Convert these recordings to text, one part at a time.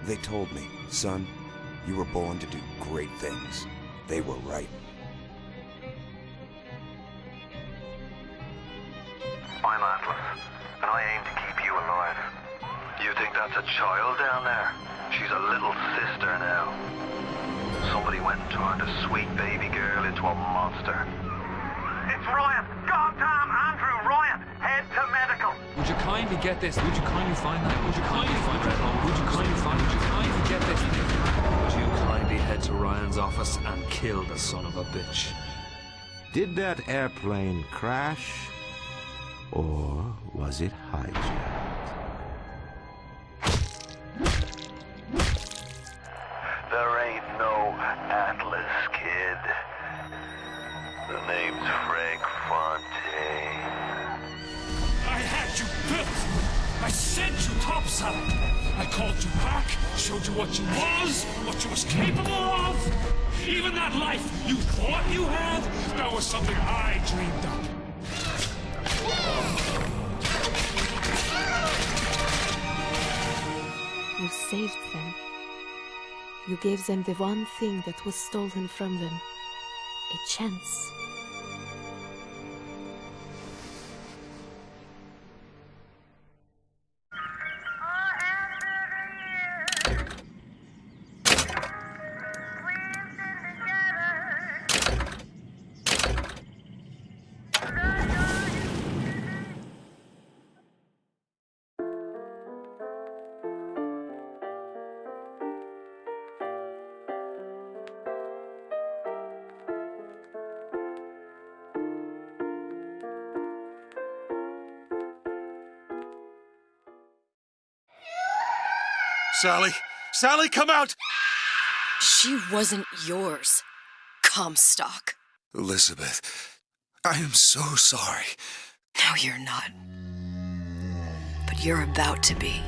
They told me, son, you were born to do great things. They were right. I'm Atlas, and I aim to keep you alive. You think that's a child down there? She's a little sister now. Somebody went and turned a sweet baby girl into a monster. It's Ryan! Goddamn Andrew Ryan! Head to medical! Would you kindly get this? Would you kindly find that? Would you kindly find that? Would you kindly find? Would you kindly get this? Would you kindly head to Ryan's office and kill the son of a bitch? Did that airplane crash? Or was it hijacked? There ain't no Atlas, kid. The name's Frank Fontaine. I had you built. I sent you topside. I called you back, showed you what you was capable of. Even that life you thought you had, that was something I dreamed up. You saved them. You gave them the one thing that was stolen from them. A chance. Sally! Sally, come out! She wasn't yours, Comstock. Elizabeth, I am so sorry. No, you're not. But you're about to be.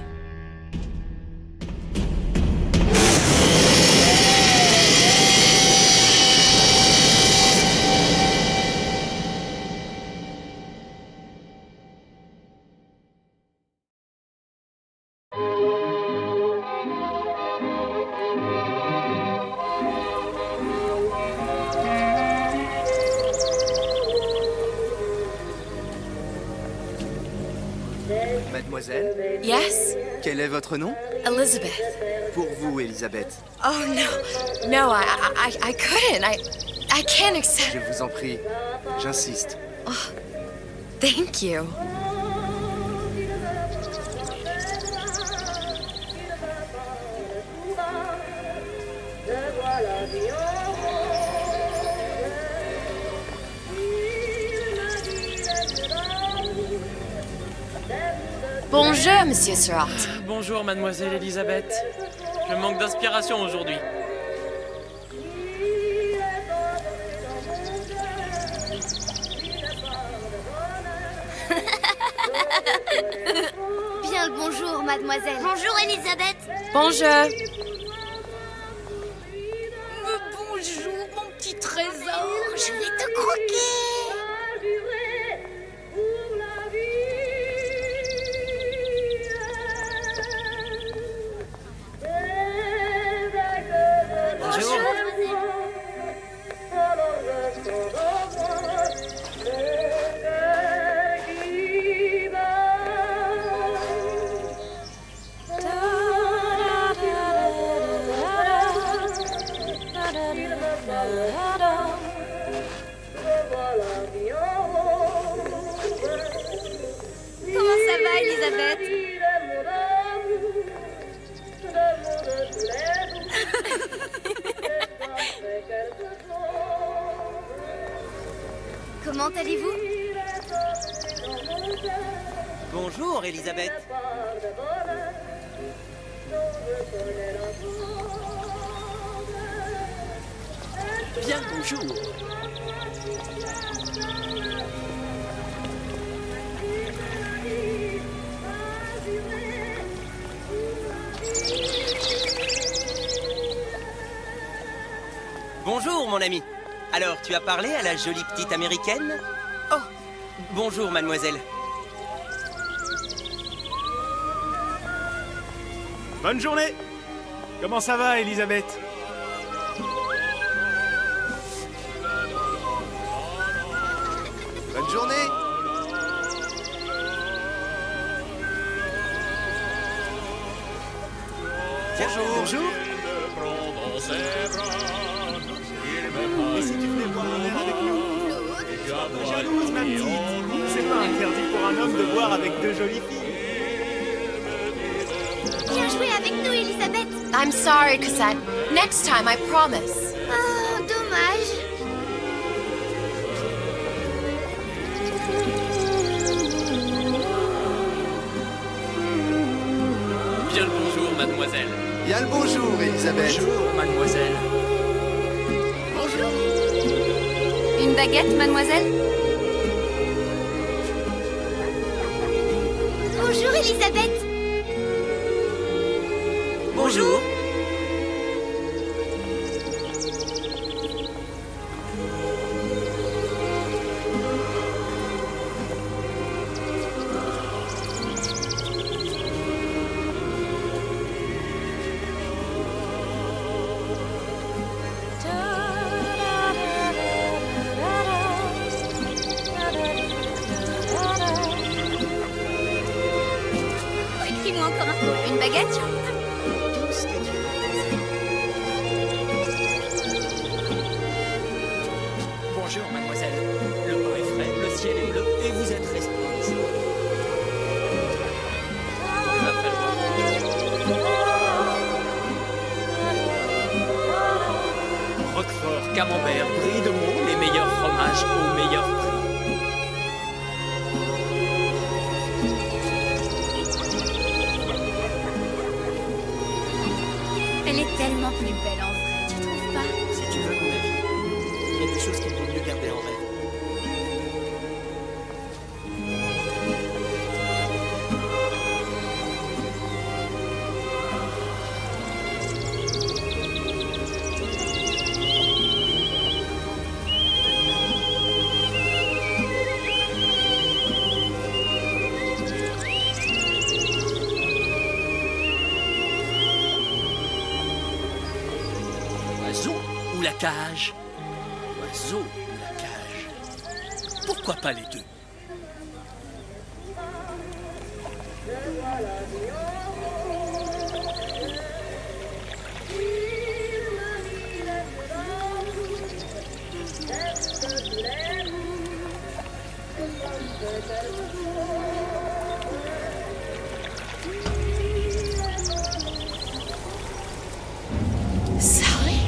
Mademoiselle? Yes? Quel est votre nom? Elizabeth. Pour vous, Elisabeth. Oh, no. No, I couldn't. I can't accept... Je vous en prie. J'insiste. Oh, thank you. Bonjour, Monsieur Surratt. Bonjour, Mademoiselle Elisabeth. Je manque d'inspiration aujourd'hui. Bien le bonjour, mademoiselle. Bonjour, Elisabeth. Bonjour. Bonjour, mon petit trésor. Je vais te croquer. Bonjour. Comment ça va, Elisabeth? Comment allez-vous? Bonjour, Elisabeth. Bien le bonjour. Bonjour, mon ami. Alors, tu as parlé à la jolie petite américaine? Oh, bonjour, mademoiselle. Bonne journée! Comment ça va, Elisabeth? Bonne journée. Bonjour. Bonjour. Et si tu venais boire un verre avec nous? Jalouse, ma petite. C'est pas interdit pour un homme de boire avec deux jolies filles. Viens jouer avec nous, Elisabeth. I'm sorry, Cosette. Next time, I promise. Oh, dommage. Bien le bonjour, mademoiselle. Bien le bonjour, Elisabeth. Bonjour, mademoiselle. Bonjour. Une baguette, mademoiselle? Bonjour, Elisabeth. Bonjour. Écris-moi encore un peu. Une baguette? Bonjour, mademoiselle. Le pain est frais, le ciel est bleu et vous êtes responsable. Il va falloir. Roquefort, camembert, brie de Meaux, les meilleurs fromages au meilleur prix. Elle est tellement plus belle en vrai, tu trouves pas? Si tu veux mon avis, il y a des choses qu'il vaut mieux garder en rêve. Oiseau ou la cage? Oiseau ou la cage? Pourquoi pas les deux? Sally?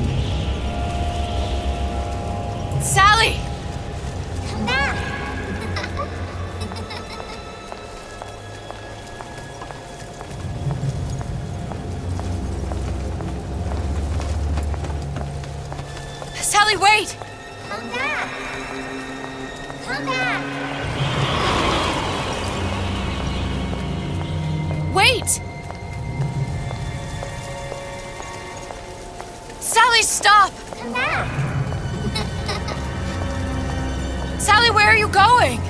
Sally! Come back. Sally, wait! Come back. Come back. Wait! Sally, stop! Come back. Sally, where are you going?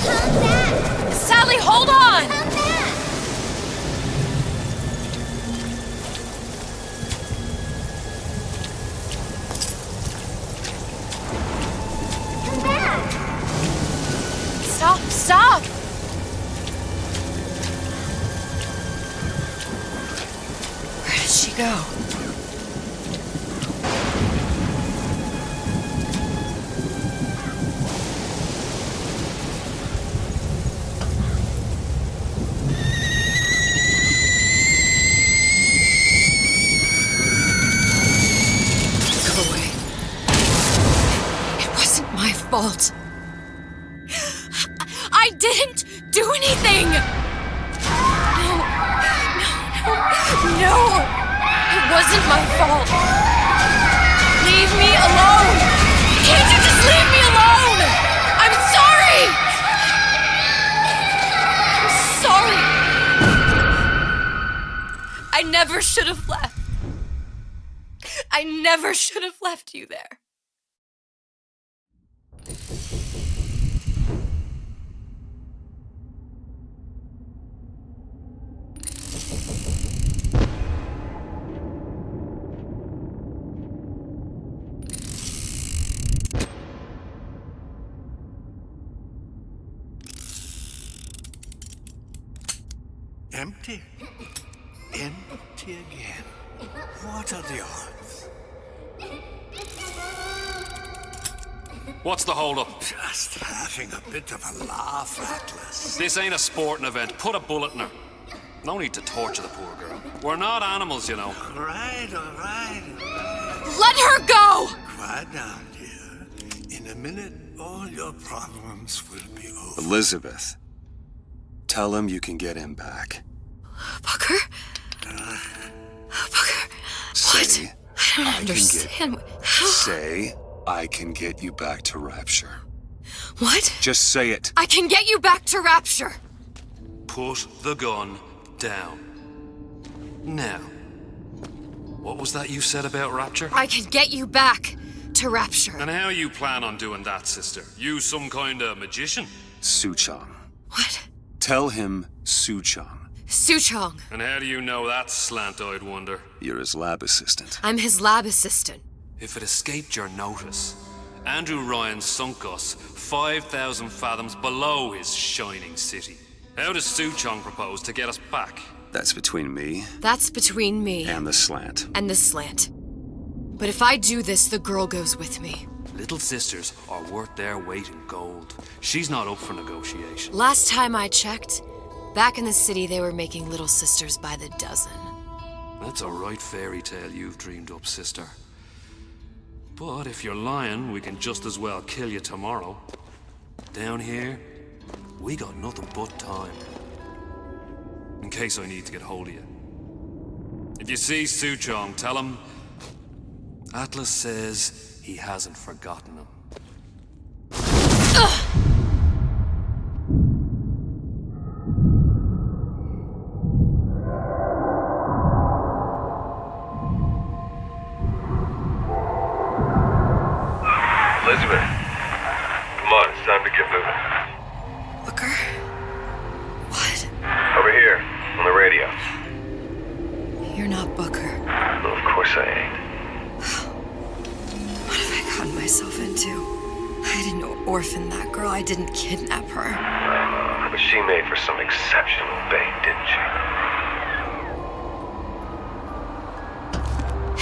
Come back. Sally, hold on! Come back. Come back. Stop, stop! Where did she go? Go away. It wasn't my fault. I didn't do anything! No! It wasn't my fault! Leave me alone! Can't you just leave me alone? I'm sorry! I'm sorry! I never should have left. I never should have left you there. Empty. Empty again. What are the odds? What's the hold-up? Just having a bit of a laugh, Atlas. This ain't a sporting event. Put a bullet in her. No need to torture the poor girl. We're not animals, you know. All right. Let her go! Quiet down, dear. In a minute, all your problems will be over. Elizabeth, tell him you can get him back. Booker? Booker? Say, I don't understand. Say, I can get you back to Rapture. What? Just say it. I can get you back to Rapture. Put the gun down. Now, what was that you said about Rapture? I can get you back to Rapture. And how you plan on doing that, sister? You some kind of magician? Suchong. What? Tell him Suchong. Suchong. And how do you know that, slant-eyed wonder? You're his lab assistant. I'm his lab assistant. If it escaped your notice, Andrew Ryan sunk us 5,000 fathoms below his shining city. How does Suchong propose to get us back? That's between me. That's between me. And the slant. And the slant. But if I do this, the girl goes with me. Little sisters are worth their weight in gold. She's not up for negotiation. Last time I checked, back in the city they were making little sisters by the dozen. That's a right fairy tale you've dreamed up, sister. But if you're lying, we can just as well kill you tomorrow. Down here, we got nothing but time. In case I need to get hold of you. If you see Suchong, tell him Atlas says he hasn't forgotten him. Elizabeth, come on, it's time to get moving. Booker? What? Over here, on the radio. You're not Booker. Well, of course I ain't. What have I gotten myself into? I didn't orphan that girl. I didn't kidnap her. But she made for some exceptional bait, didn't she?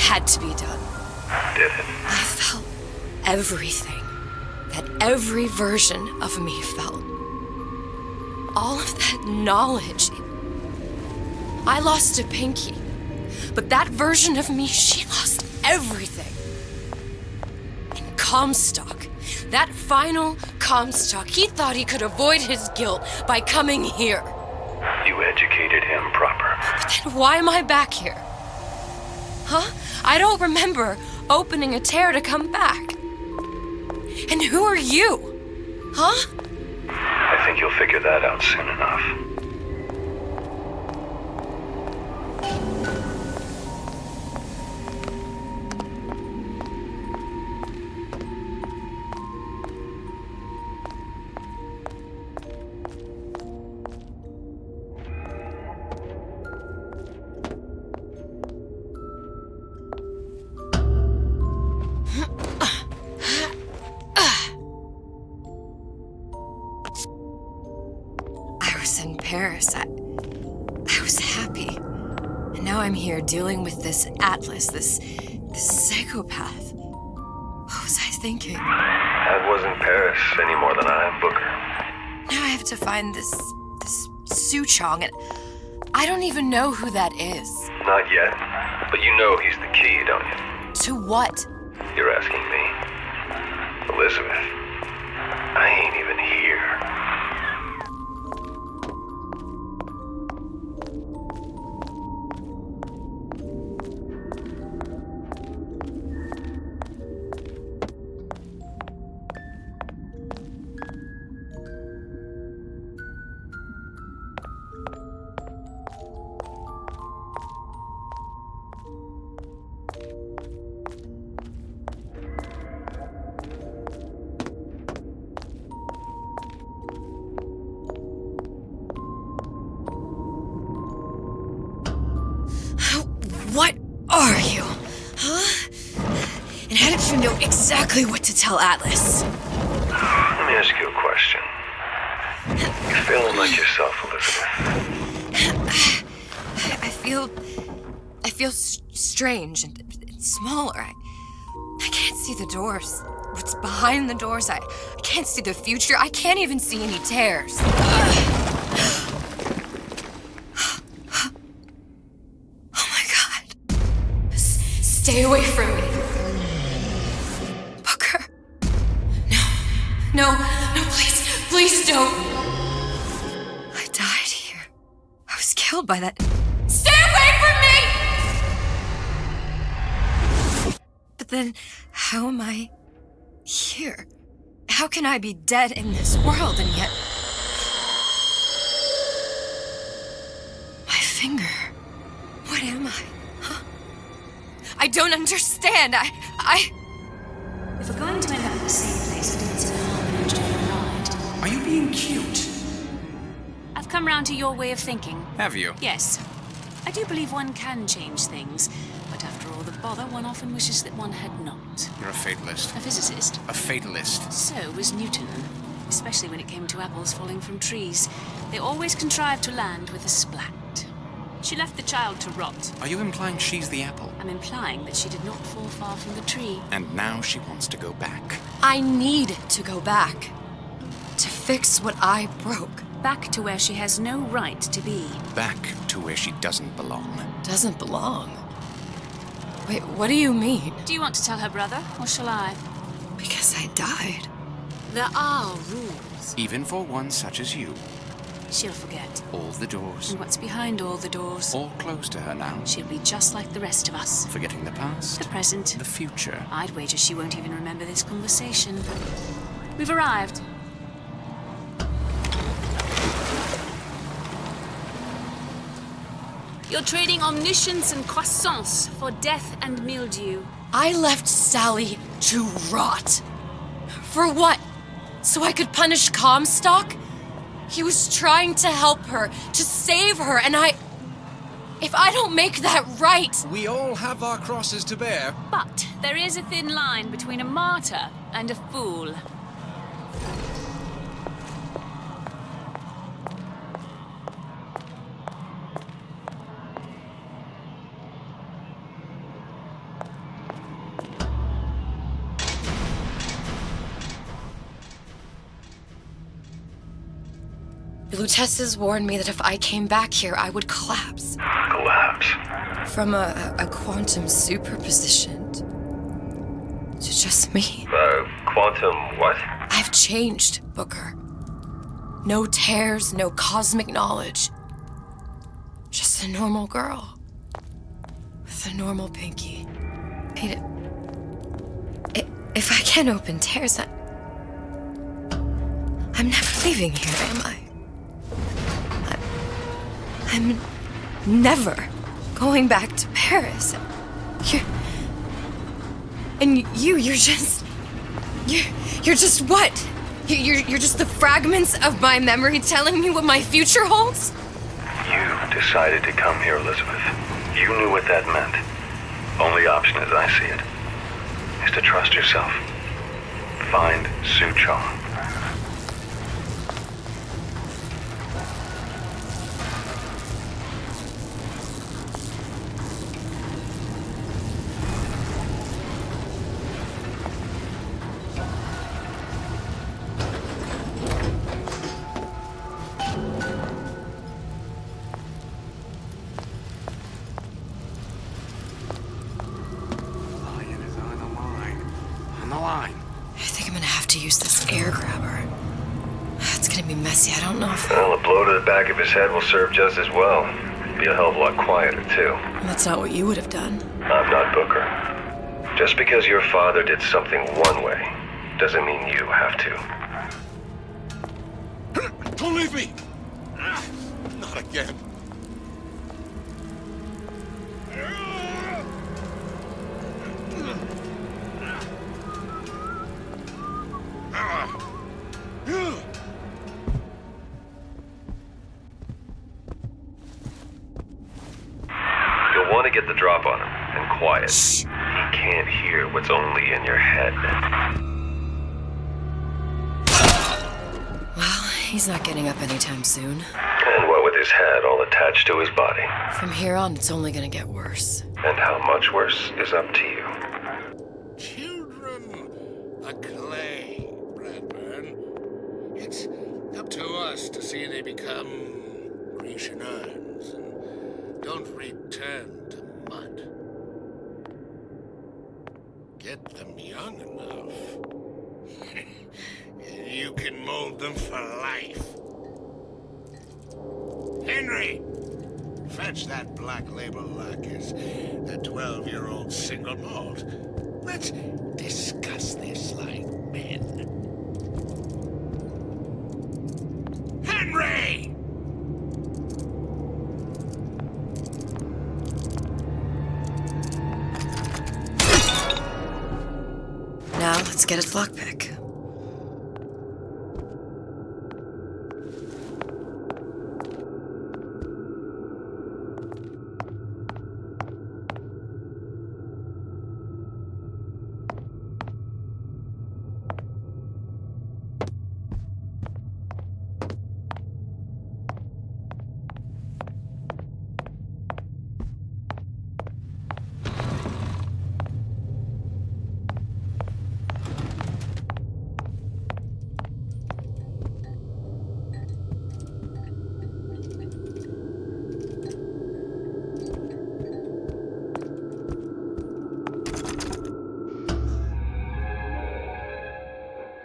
Had to be done. Did it? I felt everything that every version of me felt. All of that knowledge. I lost a pinky, but that version of me, she lost everything. And Comstock, that final Comstock, he thought he could avoid his guilt by coming here. You educated him proper. But then why am I back here? Huh? I don't remember opening a tear to come back. And who are you? Huh? I think you'll figure that out soon enough. In Paris, I was happy. And now I'm here dealing with this Atlas, this psychopath. What was I thinking? I wasn't Paris any more than I am Booker. Now I have to find this Suchong, and I don't even know who that is. Not yet, but you know he's the key, don't you? To what? You're asking me. Elizabeth, I ain't even here. What are you? Huh? And how did you know exactly what to tell Atlas? Let me ask you a question. You feeling like yourself, Elizabeth? feel strange and smaller. I can't see the doors. What's behind the doors? I can't see the future. I can't even see any tears. Oh my God. Stay away from me. Booker. No, please don't. I died here. I was killed by that. Stay away from me! But then, how am I here? How can I be dead in this world and yet... My finger. What am I? Huh? I don't understand. If we're going to end up in the same place, it is an ride. Are you being cute? I've come round to your way of thinking. Have you? Yes. I do believe one can change things, but after all the bother, one often wishes that one had not. You're a fatalist. A physicist. A fatalist. So was Newton, especially when it came to apples falling from trees. They always contrived to land with a splat. She left the child to rot. Are you implying she's the apple? I'm implying that she did not fall far from the tree. And now she wants to go back. I need to go back. To fix what I broke. Back to where she has no right to be. Back to where she doesn't belong. Doesn't belong? Wait, what do you mean? Do you want to tell her brother, or shall I? Because I died. There are rules. Even for one such as you. She'll forget. All the doors. And what's behind all the doors? All closed to her now. She'll be just like the rest of us. Forgetting the past. The present. The future. I'd wager she won't even remember this conversation. We've arrived. You're trading omniscience and croissance for death and mildew. I left Sally to rot. For what? So I could punish Comstock? He was trying to help her, to save her, and if I don't make that right... We all have our crosses to bear. But there is a thin line between a martyr and a fool. The Lutesses warned me that if I came back here, I would collapse. Collapse? From a quantum superposition to just me. Quantum what? I've changed, Booker. No tears, no cosmic knowledge. Just a normal girl. With a normal pinky. If I can't open tears, I'm never leaving here, am I? I'm never going back to Paris. You're just what? You're just the fragments of my memory telling me what my future holds? You decided to come here, Elizabeth. You knew what that meant. Only option, as I see it, is to trust yourself. Find Suchong. Well, a blow to the back of his head will serve just as well. Be a hell of a lot quieter, too. That's not what you would have done. I'm not Booker. Just because your father did something one way, doesn't mean you have to. Don't leave me! Not again. You'll want to get the drop on him, and quiet. He can't hear what's only in your head. Well, he's not getting up anytime soon. And what with with his head all attached to his body. From here on, it's only gonna get worse. And how much worse is up to you. Children, the clay, Bradburn. It's up to us to see they become Grecian urns and don't return to mud. Get them young enough. You can mold them for life. Henry! Fetch that Black Label Lacquers, the 12-year-old single malt. Let's discuss this like men. Henry! Now, let's get its lockpick.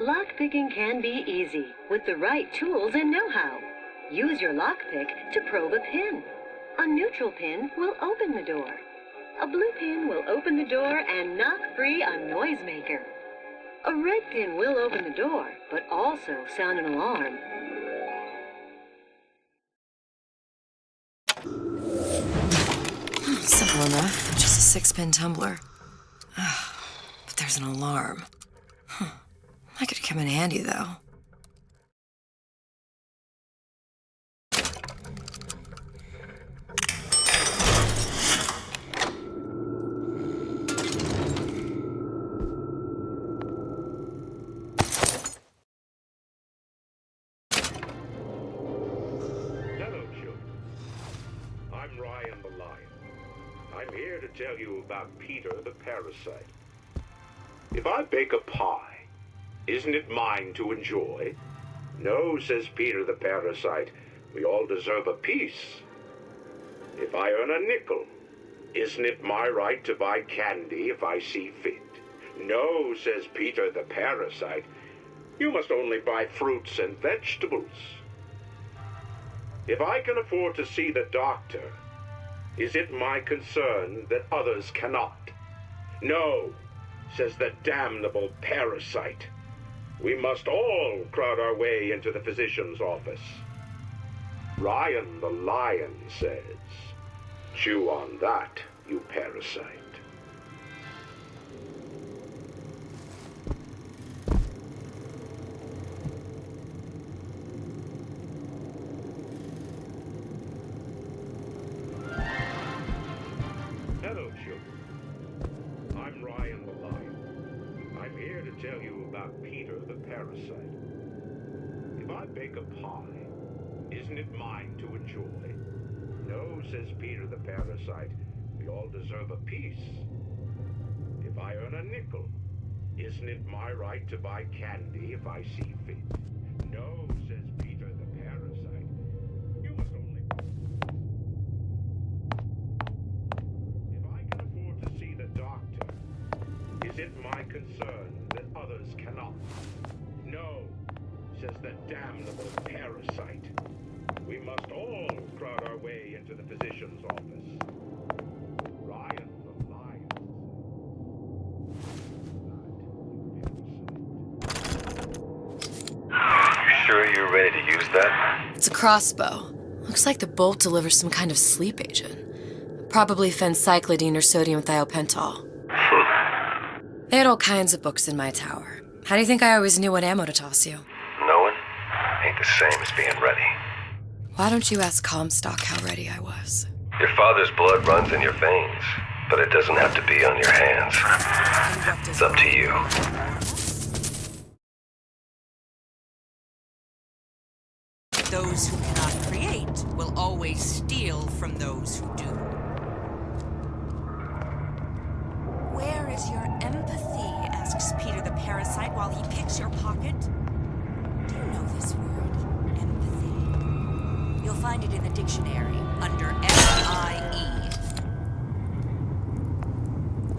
Lockpicking can be easy with the right tools and know-how. Use your lockpick to probe a pin. A neutral pin will open the door. A blue pin will open the door and knock free a noisemaker. A red pin will open the door, but also sound an alarm. Simple enough. Just a 6-pin tumbler. But there's an alarm. That could come in handy, though. Hello, children. I'm Ryan the Lion. I'm here to tell you about Peter the Parasite. If I bake a pie, isn't it mine to enjoy? No, says Peter the Parasite, we all deserve a piece. If I earn a nickel, isn't it my right to buy candy if I see fit? No, says Peter the Parasite, you must only buy fruits and vegetables. If I can afford to see the doctor, is it my concern that others cannot? No, says the damnable parasite. We must all crowd our way into the physician's office. Ryan the Lion says, chew on that, you parasite. Hello, children. I'm Ryan the Lion. I'm here to tell you about Peter the Parasite. If I bake a pie, isn't it mine to enjoy? No, says Peter the Parasite, we all deserve a piece. If I earn a nickel, isn't it my right to buy candy if I see fit? No, says Peter the Parasite, you must only... If I can afford to see the doctor, is it my concern that others cannot? No, says the damnable parasite. We must all crowd our way into the physician's office. Ryan the Lion. You sure you're ready to use that? It's a crossbow. Looks like the bolt delivers some kind of sleep agent. Probably phencyclidine or sodium thiopental. They had all kinds of books in my tower. How do you think I always knew what ammo to toss you? Knowing ain't the same as being ready. Why don't you ask Comstock how ready I was? Your father's blood runs in your veins, but it doesn't have to be on your hands. It's up to you. Those who cannot create will always steal from those who do. Where is your empathy? Asks Peter the parasite while he picks your pocket. Do you know this word, empathy? You'll find it in the dictionary under S-I-E.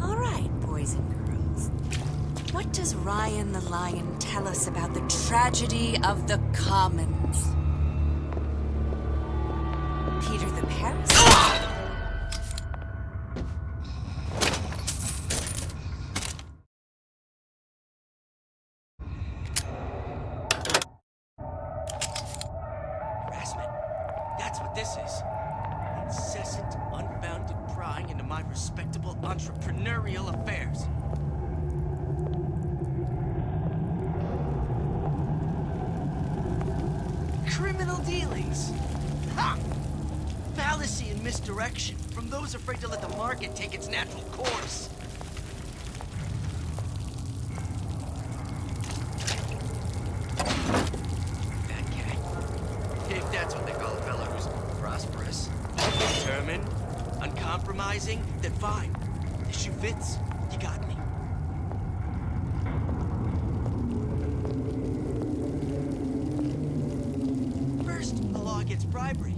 All right, boys and girls. What does Ryan the Lion tell us about the tragedy of the commons? Peter the parasite. That's what this is. Incessant, unbounded prying into my respectable entrepreneurial affairs. Criminal dealings. Ha! Fallacy and misdirection from those afraid to let the market take its natural course. If that's what they call a fellow who's prosperous, determined, uncompromising, then fine. The shoe fits. You got me. First, the law gets bribery.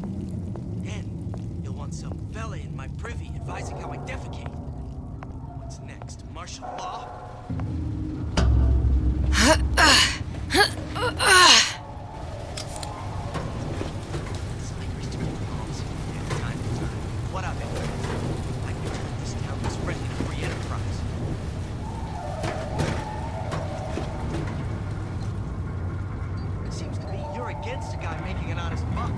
Then, you'll want some fella in my privy advising how I defecate. What's next? Martial law? What of it? I can turn this town as friendly to free enterprise. It seems to me you're against a guy making an honest buck.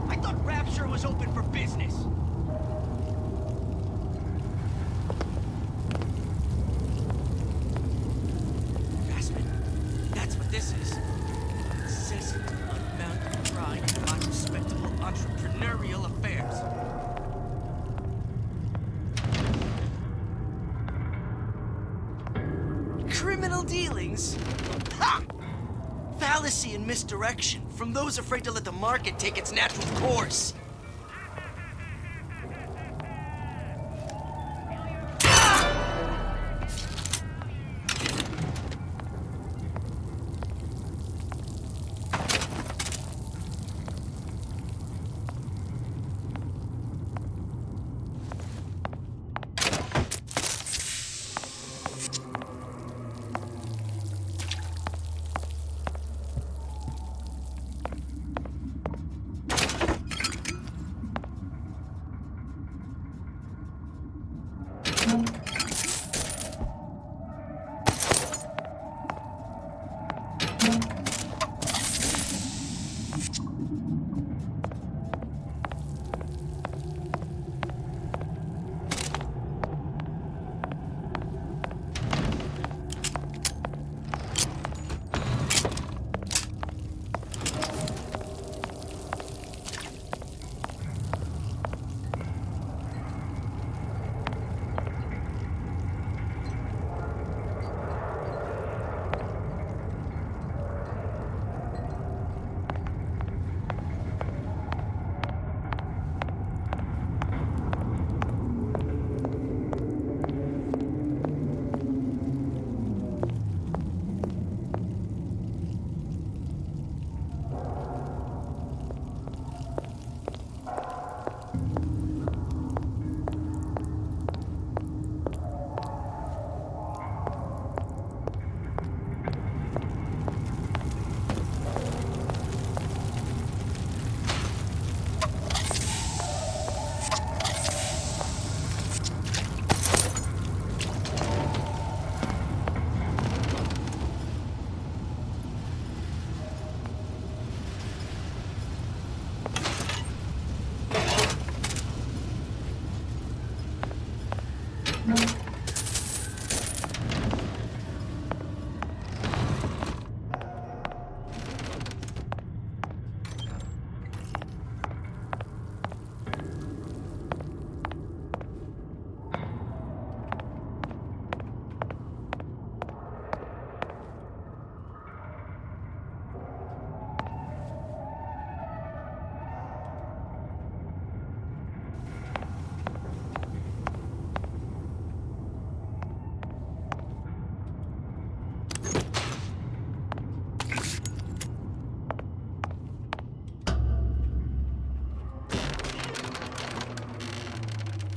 I thought Rapture was open for business. Rasmus, that's what this is. Incessant, unbounded pride in my respectable entrepreneurial affairs. Criminal dealings? Ha! Fallacy and misdirection from those afraid to let the market take its natural course.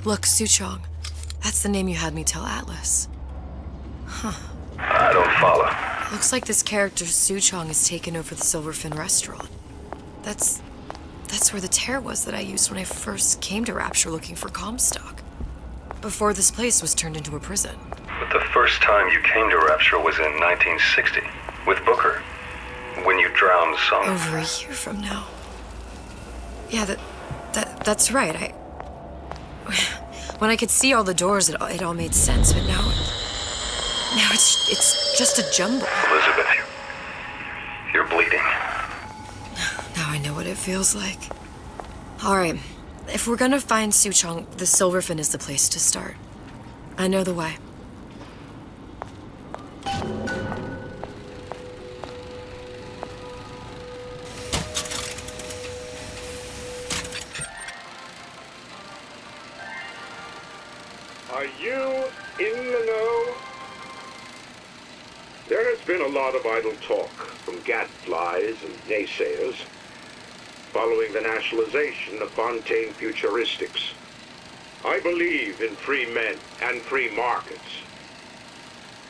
Look, Suchong. That's the name you had me tell Atlas. Huh. I don't follow. Looks like this character Suchong has taken over the Silverfin restaurant. That's where the tear was that I used when I first came to Rapture looking for Comstock. Before this place was turned into a prison. But the first time you came to Rapture was in 1960, with Booker. When you drowned some... Over a year from now. Yeah, that's right. When I could see all the doors, it all made sense, but now it's just a jumble. Elizabeth, you're bleeding. Now I know what it feels like. All right, if we're gonna find Suchong, the Silverfin is the place to start. I know the way. Are you in the know? There has been a lot of idle talk from gadflies and naysayers following the nationalization of Fontaine Futuristics. I believe in free men and free markets,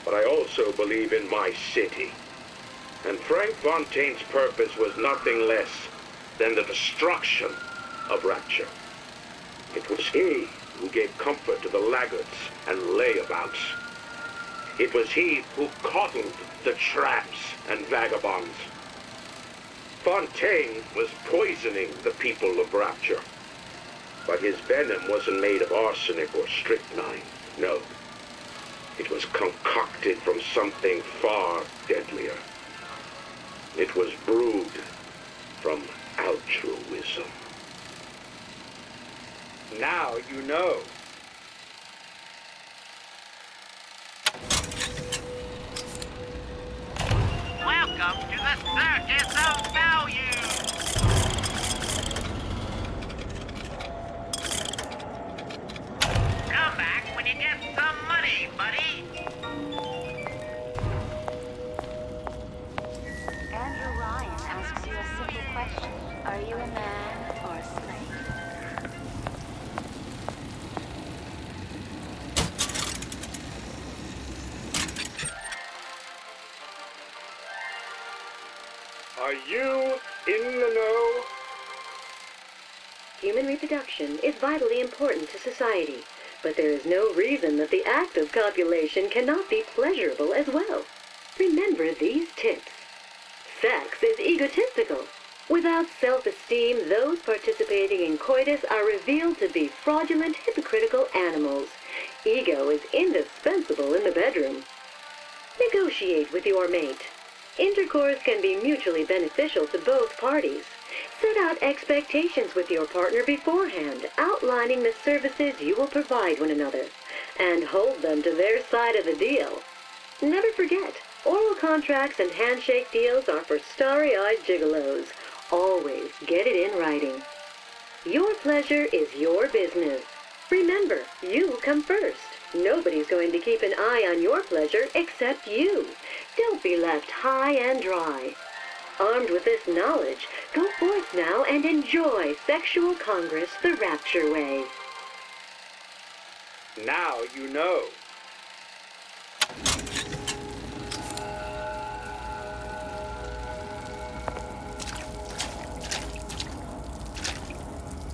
but I also believe in my city. And Frank Fontaine's purpose was nothing less than the destruction of Rapture. It was he who gave comfort to the laggards and layabouts. It was he who coddled the tramps and vagabonds. Fontaine was poisoning the people of Rapture. But his venom wasn't made of arsenic or strychnine, no. It was concocted from something far deadlier. It was brewed from altruism. Now you know. Welcome to the Circus of Value! Come back when you get some money, buddy! Andrew Ryan asks you a simple question. Are you a man or a slave? Are you in the know? Human reproduction is vitally important to society, but there is no reason that the act of copulation cannot be pleasurable as well. Remember these tips. Sex is egotistical. Without self-esteem, those participating in coitus are revealed to be fraudulent, hypocritical animals. Ego is indispensable in the bedroom. Negotiate with your mate. Intercourse can be mutually beneficial to both parties. Set out expectations with your partner beforehand, outlining the services you will provide one another, and hold them to their side of the deal. Never forget, oral contracts and handshake deals are for starry-eyed gigolos. Always get it in writing. Your pleasure is your business. Remember, you come first. Nobody's going to keep an eye on your pleasure except you. Don't be left high and dry. Armed with this knowledge, go forth now and enjoy Sexual Congress the Rapture way. Now you know.